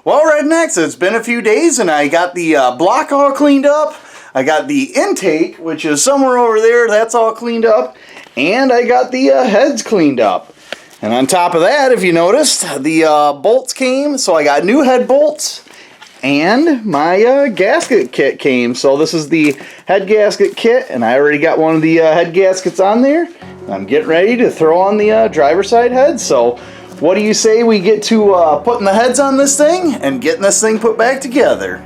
Well, Rednecks, it's been a few days and I got the block all cleaned up. I got the intake, which is somewhere over there, that's all cleaned up. And I got the heads cleaned up. And on top of that, if you noticed, the bolts came, so I got new head bolts. And my gasket kit came. So this is the head gasket kit, and I already got one of the head gaskets on there. I'm getting ready to throw on the driver's side heads. So what do you say we get to putting the heads on this thing and getting this thing put back together?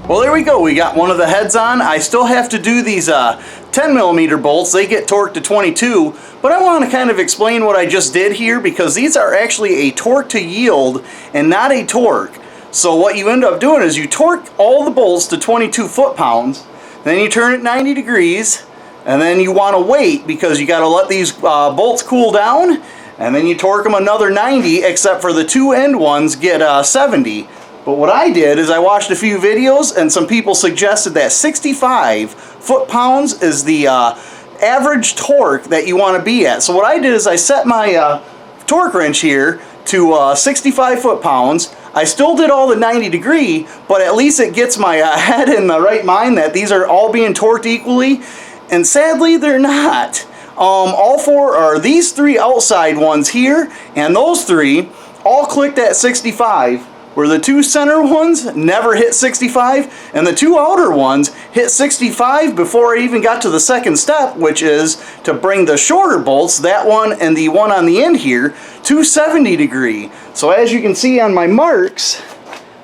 Well, there we go. We got one of the heads on. I still have to do these 10mm bolts. They get torqued to 22, but I want to kind of explain what I just did here because these are actually a torque to yield and not a torque. So what you end up doing is you torque all the bolts to 22 foot-pounds, then you turn it 90 degrees, and then you want to wait because you got to let these bolts cool down, and then you torque them another 90, except for the two end ones get 70. But what I did is I watched a few videos and some people suggested that 65 foot-pounds is the average torque that you want to be at. So what I did is I set my torque wrench here to 65 foot-pounds. I still did all the 90 degree, but at least it gets my head in the right mind that these are all being torqued equally. And sadly, they're not. All four are these three outside ones here, and those three all clicked at 65. Where the two center ones never hit 65, and the two outer ones hit 65 before I even got to the second step, which is to bring the shorter bolts, that one and the one on the end here, to 70 degree. So as you can see on my marks,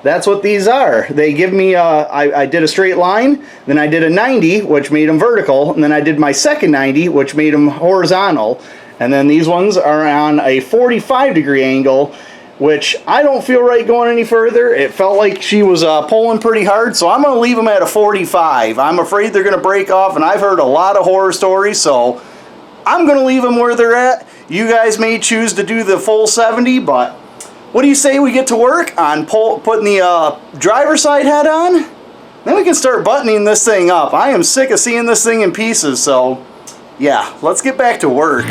that's what these are. They give me, I did a straight line, then I did a 90, which made them vertical, and then I did my second 90, which made them horizontal, and then these ones are on a 45 degree angle, which I don't feel right going any further. It felt like she was pulling pretty hard, so I'm going to leave them at a 45. I'm afraid they're going to break off, and I've heard a lot of horror stories, so I'm going to leave them where they're at. You guys may choose to do the full 70, but what do you say we get to work on putting the driver's side head on? Then we can start buttoning this thing up. I am sick of seeing this thing in pieces, so yeah, let's get back to work.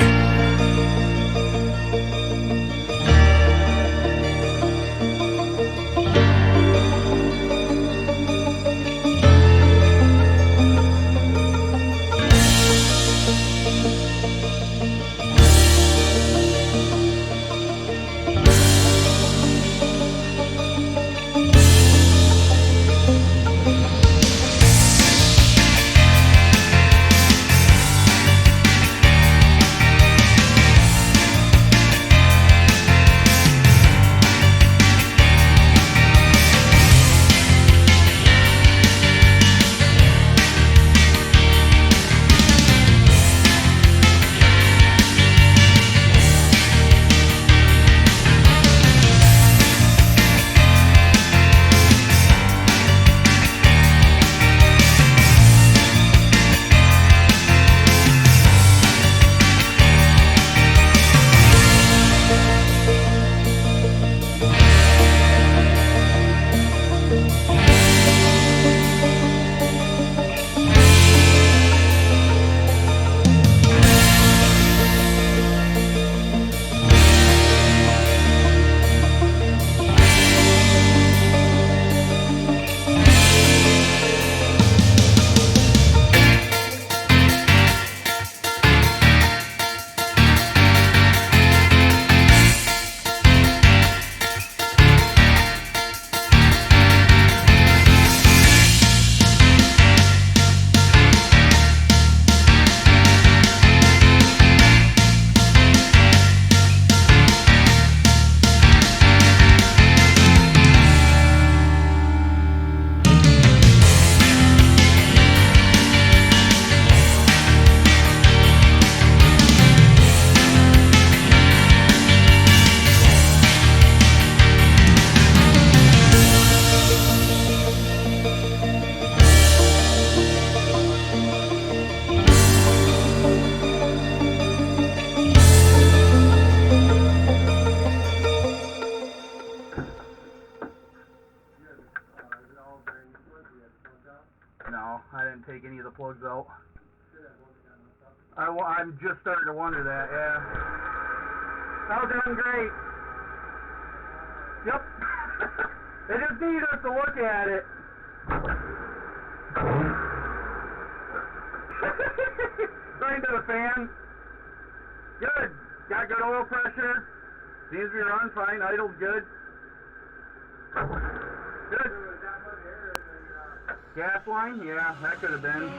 plugs out. I'm just starting to wonder that, yeah. That was doing great. Yep. They just need us to look at it. Right into the fan. Good. Got good oil pressure. Seems to be running fine. Idle's good. Good. Gas line? Yeah, that could have been.